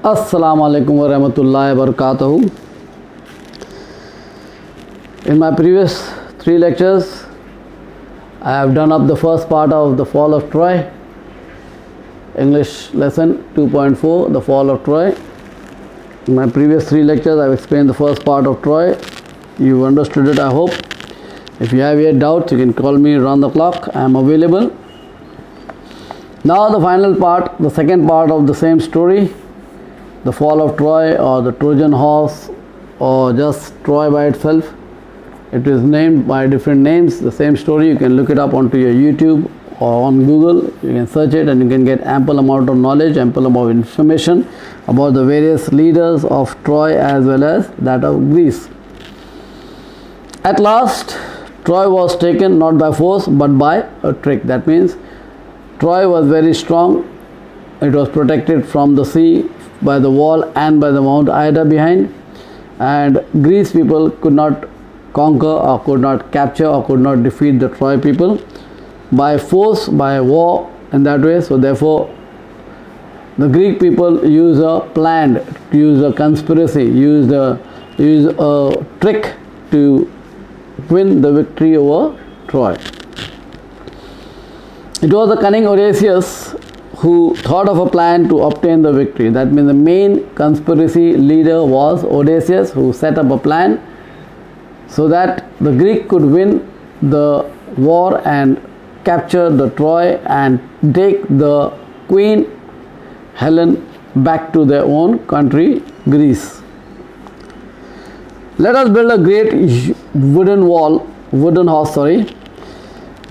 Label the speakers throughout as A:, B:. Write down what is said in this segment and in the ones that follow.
A: Assalamu alaikum wa rahmatullahi wa barakatuhu. In my previous 3 lectures, I have done up the first part of the fall of Troy, English lesson 2.4, the fall of Troy. In my previous 3 lectures, I have explained the first part of Troy. You understood it, I hope. If you have any doubts, you can call me around the clock. I am available. Now the final part, the second part of the same story, the fall of Troy or the Trojan horse or just Troy by itself. It is named by different names. The same story, you can look it up onto your YouTube or on Google. You can search it and you can get ample amount of knowledge, ample amount of information about the various leaders of Troy as well as that of Greece. At last, Troy was taken not by force but by a trick. That means Troy was very strong. It was protected from the sea by the wall and by the Mount Ida behind, and Greece people could not conquer or could not capture or could not defeat the Troy people by force, by war in that way. So therefore the Greek people use a plan, use a conspiracy, use a trick to win the victory over Troy. It was the cunning Odysseus who thought of a plan to obtain the victory. That means the main conspiracy leader was Odysseus, who set up a plan so that the Greek could win the war and capture the Troy and take the Queen Helen back to their own country, Greece. Let us build a great wooden horse.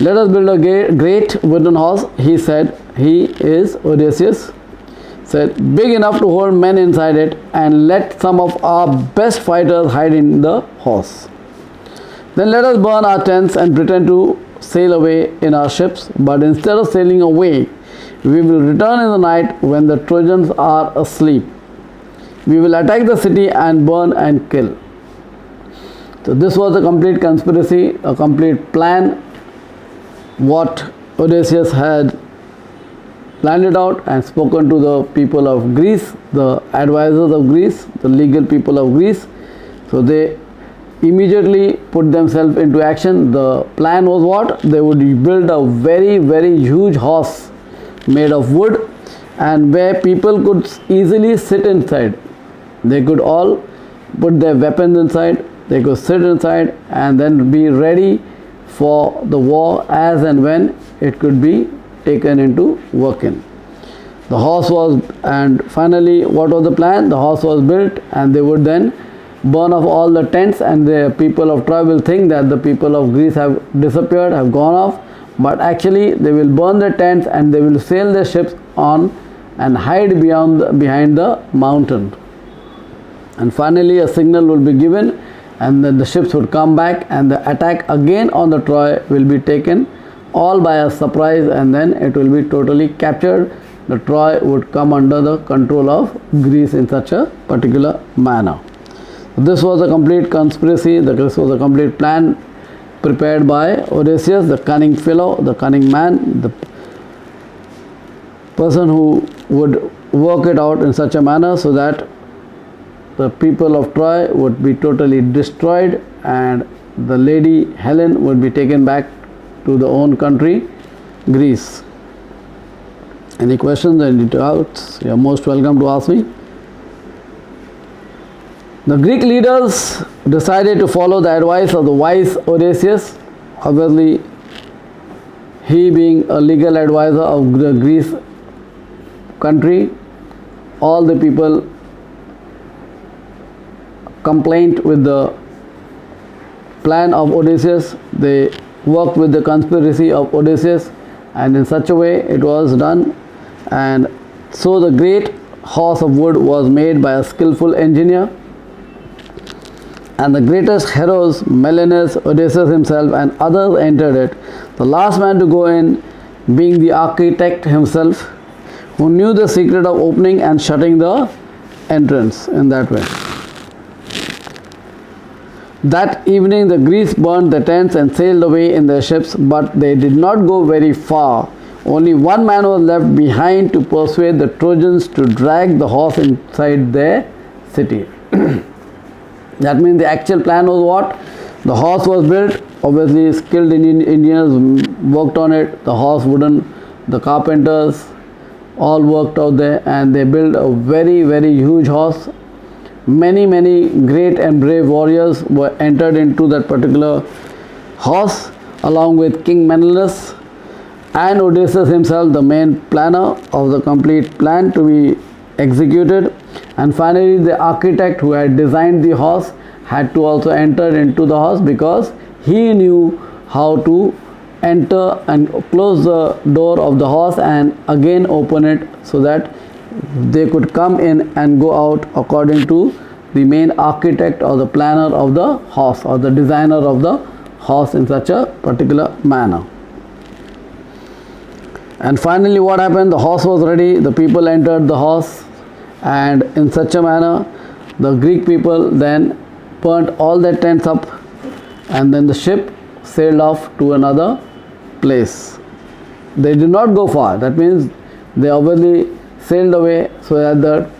A: Let us build a great wooden horse, he said. He is Odysseus, said, big enough to hold men inside it, and let some of our best fighters hide in the horse. Then let us burn our tents and pretend to sail away in our ships, but instead of sailing away, we will return in the night when the Trojans are asleep. We will attack the city and burn and kill. So this was a complete conspiracy, a complete plan, what Odysseus had planned it out and spoken to the people of Greece, the advisors of Greece, the legal people of Greece. So they immediately put themselves into action. The plan was what? They would build a very, very huge horse made of wood, and where people could easily sit inside. They could all put their weapons inside, they could sit inside and then be ready for the war as and when it could be taken into working. The horse was, and finally what was the plan? The horse was built and they would then burn off all the tents, and the people of Troy will think that the people of Greece have disappeared, have gone off, but actually they will burn the tents and they will sail their ships on and hide behind the mountain. And finally a signal will be given, and then the ships would come back and the attack again on the Troy will be taken all by a surprise, and then it will be totally captured. The Troy would come under the control of Greece in such a particular manner. This was a complete conspiracy, this was a complete plan prepared by Odysseus, the cunning fellow, the cunning man, the person who would work it out in such a manner so that the people of Troy would be totally destroyed and the lady Helen would be taken back to the own country, Greece. Any questions, any doubts? You are most welcome to ask me. The Greek leaders decided to follow the advice of the wise Odysseus. Obviously, he being a legal advisor of the Greece country, all the people complained with the plan of Odysseus. They worked with the conspiracy of Odysseus, and in such a way it was done. And so the great horse of wood was made by a skillful engineer, and the greatest heroes, Menelaus, Odysseus himself and others entered it. The last man to go in being the architect himself, who knew the secret of opening and shutting the entrance in that way. That evening the Greeks burned the tents and sailed away in their ships, but they did not go very far Only one man was left behind to persuade the Trojans to drag the horse inside their city. That means the actual plan was what? The horse was built, obviously skilled Indians worked on it, the horse wooden, the carpenters all worked out there, and they built a very, very huge horse. Many great and brave warriors were entered into that particular horse, along with King Menelaus and Odysseus himself, the main planner of the complete plan to be executed. And finally the architect who had designed the horse had to also enter into the horse, because he knew how to enter and close the door of the horse and again open it, so that they could come in and go out according to the main architect or the planner of the horse or the designer of the horse in such a particular manner. And finally what happened? The horse was ready, the people entered the horse, and in such a manner the Greek people then burnt all their tents up, and then the ship sailed off to another place. They did not go far, that means they obviously sailed away so that the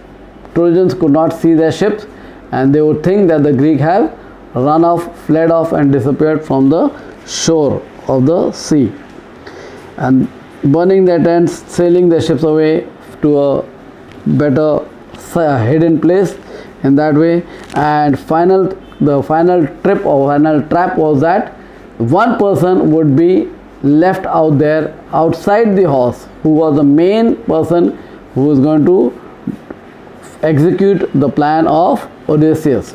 A: Trojans could not see their ships, and they would think that the Greeks have run off, fled off and disappeared from the shore of the sea. And burning their tents, sailing their ships away to a better hidden place in that way. And the final trip or final trap was that one person would be left out there outside the horse, who was the main person who was going to execute the plan of Odysseus.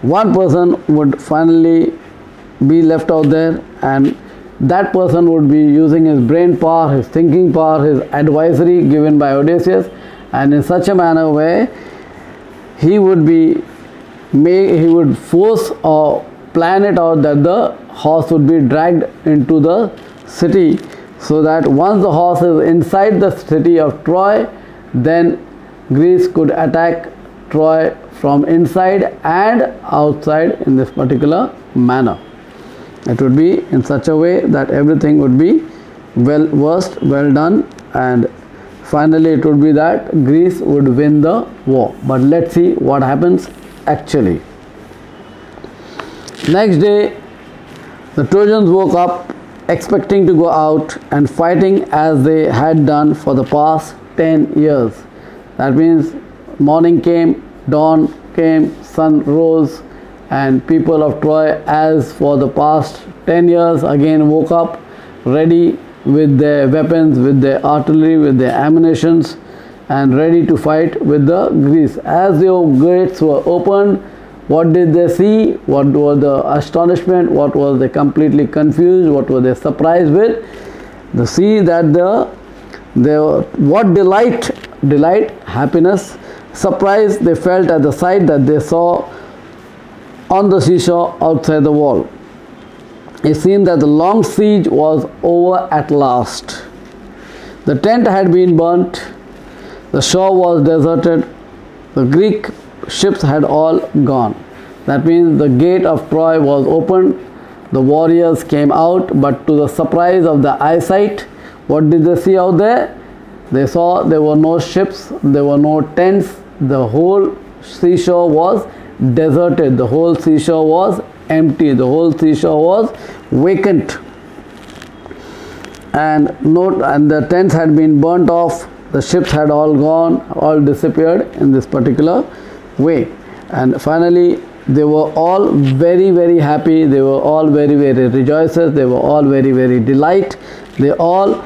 A: One person would finally be left out there, and that person would be using his brain power, his thinking power, his advisory given by Odysseus, and in such a manner where he would force or plan it out that the horse would be dragged into the city, so that once the horse is inside the city of Troy, then Greece could attack Troy from inside and outside in this particular manner. It would be in such a way that everything would be well versed, well done, and finally it would be that Greece would win the war. But let's see what happens actually. Next day, the Trojans woke up expecting to go out and fighting as they had done for the past 10 years. That means morning came, dawn came, sun rose, and people of Troy, as for the past 10 years, again woke up ready with their weapons, with their artillery, with their ammunitions, and ready to fight with the Greeks. As the gates were opened, what did they see? What was the astonishment? What was they completely confused? What were they surprised with? They see that what delight, happiness, surprise they felt at the sight that they saw on the seashore outside the wall. It seemed that the long siege was over at last. The tent had been burnt, the shore was deserted, the Greek ships had all gone. That means the gate of Troy was opened, the warriors came out, but to the surprise of the eyesight, what did they see out there? They saw there were no ships, there were no tents, the whole seashore was deserted, the whole seashore was empty, the whole seashore was vacant, and the tents had been burnt off, the ships had all gone, all disappeared in this particular way. And finally they were all very, very happy, they were all very, very rejoiced, they were all very, very delight, they all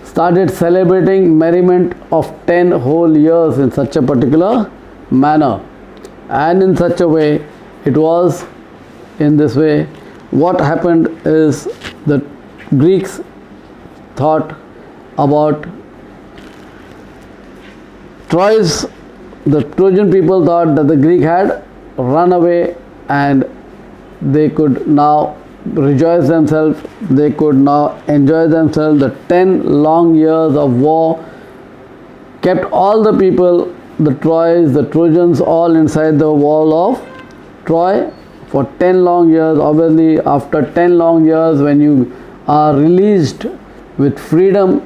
A: started celebrating merriment of 10 whole years in such a particular manner. And in such a way, it was in this way. What happened is the Greeks thought about the Trojan people thought that the Greek had run away, and they could now rejoice themselves, they could now enjoy themselves. The 10 long years of war kept all the people, the Trojans all inside the wall of Troy for 10 long years. Obviously after 10 long years, when you are released with freedom.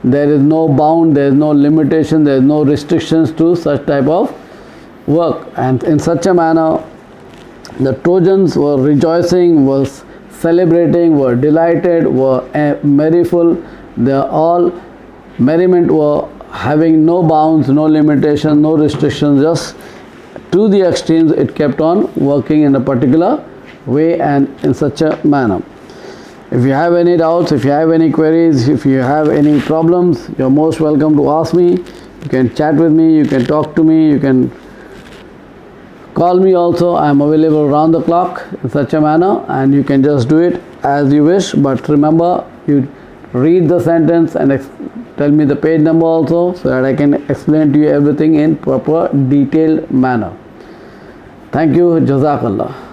A: There is no bound, there is no limitation, there is no restrictions to such type of work. And in such a manner, the Trojans were rejoicing, were celebrating, were delighted, were merryful. They are all merriment, were having no bounds, no limitations, no restrictions, just to the extremes. It kept on working in a particular way and in such a manner. If you have any doubts, if you have any queries, if you have any problems, you're most welcome to ask me. You can chat with me, you can talk to me, you can call me also. I am available round the clock in such a manner, and you can just do it as you wish. But remember, you read the sentence and tell me the page number also, so that I can explain to you everything in proper detailed manner. Thank you. Jazakallah.